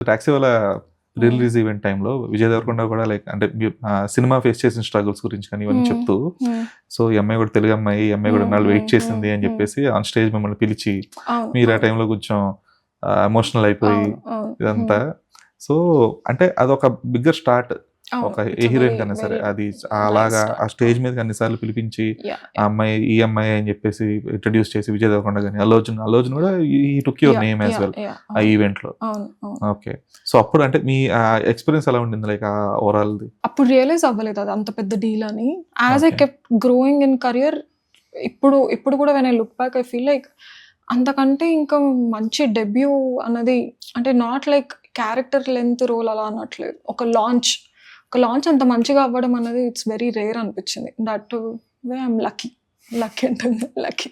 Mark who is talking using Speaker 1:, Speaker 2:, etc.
Speaker 1: Taxi వాళ్ళ
Speaker 2: హ్మ్.
Speaker 1: Release event టైంలో విజయ్ దేవరకొండ కూడా లైక్ అంటే సినిమా ఫేస్ చేసిన స్ట్రగుల్స్ గురించి కానీ ఇవన్నీ
Speaker 2: హ్మ్.
Speaker 1: చెప్తూ,
Speaker 2: హ్మ్.
Speaker 1: సో ఈ అమ్మాయి కూడా తెలుగు అమ్మాయి, ఈ అమ్మాయి కూడా
Speaker 2: హ్మ్.
Speaker 1: ఇన్నాళ్ళు వెయిట్
Speaker 2: హ్మ్.
Speaker 1: చేసింది
Speaker 2: హ్మ్.
Speaker 1: అని
Speaker 2: హ్మ్.
Speaker 1: చెప్పేసి ఆన్ స్టేజ్ మిమ్మల్ని పిలిచి
Speaker 2: అవును.
Speaker 1: మీరు ఆ
Speaker 2: అవును.
Speaker 1: టైంలో కొంచెం ఎమోషనల్ అయిపోయి
Speaker 2: అవును. అవును.
Speaker 1: ఇదంతా.
Speaker 2: హ్మ్.
Speaker 1: సో అంటే అదొక బిగ్గర్ స్టార్ట్.
Speaker 2: అవును.
Speaker 1: ఒక ఏ
Speaker 2: ఇట్స్ ఎ
Speaker 1: హీరోయిన్
Speaker 2: వెరీ,
Speaker 1: కన్నా సరే
Speaker 2: వెరీ
Speaker 1: అది
Speaker 2: నైస్
Speaker 1: అలాగా ఆ
Speaker 2: స్టార్ట్.
Speaker 1: స్టేజ్
Speaker 2: అవును.
Speaker 1: మీదకి అన్నిసార్లు పిలిపించి
Speaker 2: యాహ్!
Speaker 1: ఆ
Speaker 2: యాహ్!
Speaker 1: అమ్మాయి, ఈ అమ్మాయి అని చెప్పేసి ఇంట్రడ్యూస్ చేసి విజయ్ దేవరకొండ గాని, అల్లు అర్జున్ కూడా ఈ took your
Speaker 2: yeah!
Speaker 1: Name as
Speaker 2: yeah!
Speaker 1: Well
Speaker 2: yeah!
Speaker 1: ఆ
Speaker 2: అవును.
Speaker 1: ఈవెంట్‌లో.
Speaker 2: అవును. అవును.
Speaker 1: ఓకే. సో అప్పుడు అంటే మీ ఎక్స్‌పీరియన్స్ ఎలా ఉండింది? లైక్ ఓవరాల్‌ది?
Speaker 2: అప్పుడు రియలైజ్ అవ్వలేదు అది అంత పెద్ద డీల్ అని. As I
Speaker 1: okay.
Speaker 2: Kept growing in career ఇప్పుడు కూడా when I look back I feel like అంతకంటే ఇంకా మంచి డెబ్యూ అన్నది అంటే not like character length role అలా అనట్లేదు. ఒక లాంచ్ అంత మంచిగా అవ్వడం అన్నది ఇట్స్ వెరీ రేర్ అనిపించింది. That way I am lucky. Lucky అంటే లక్కీ.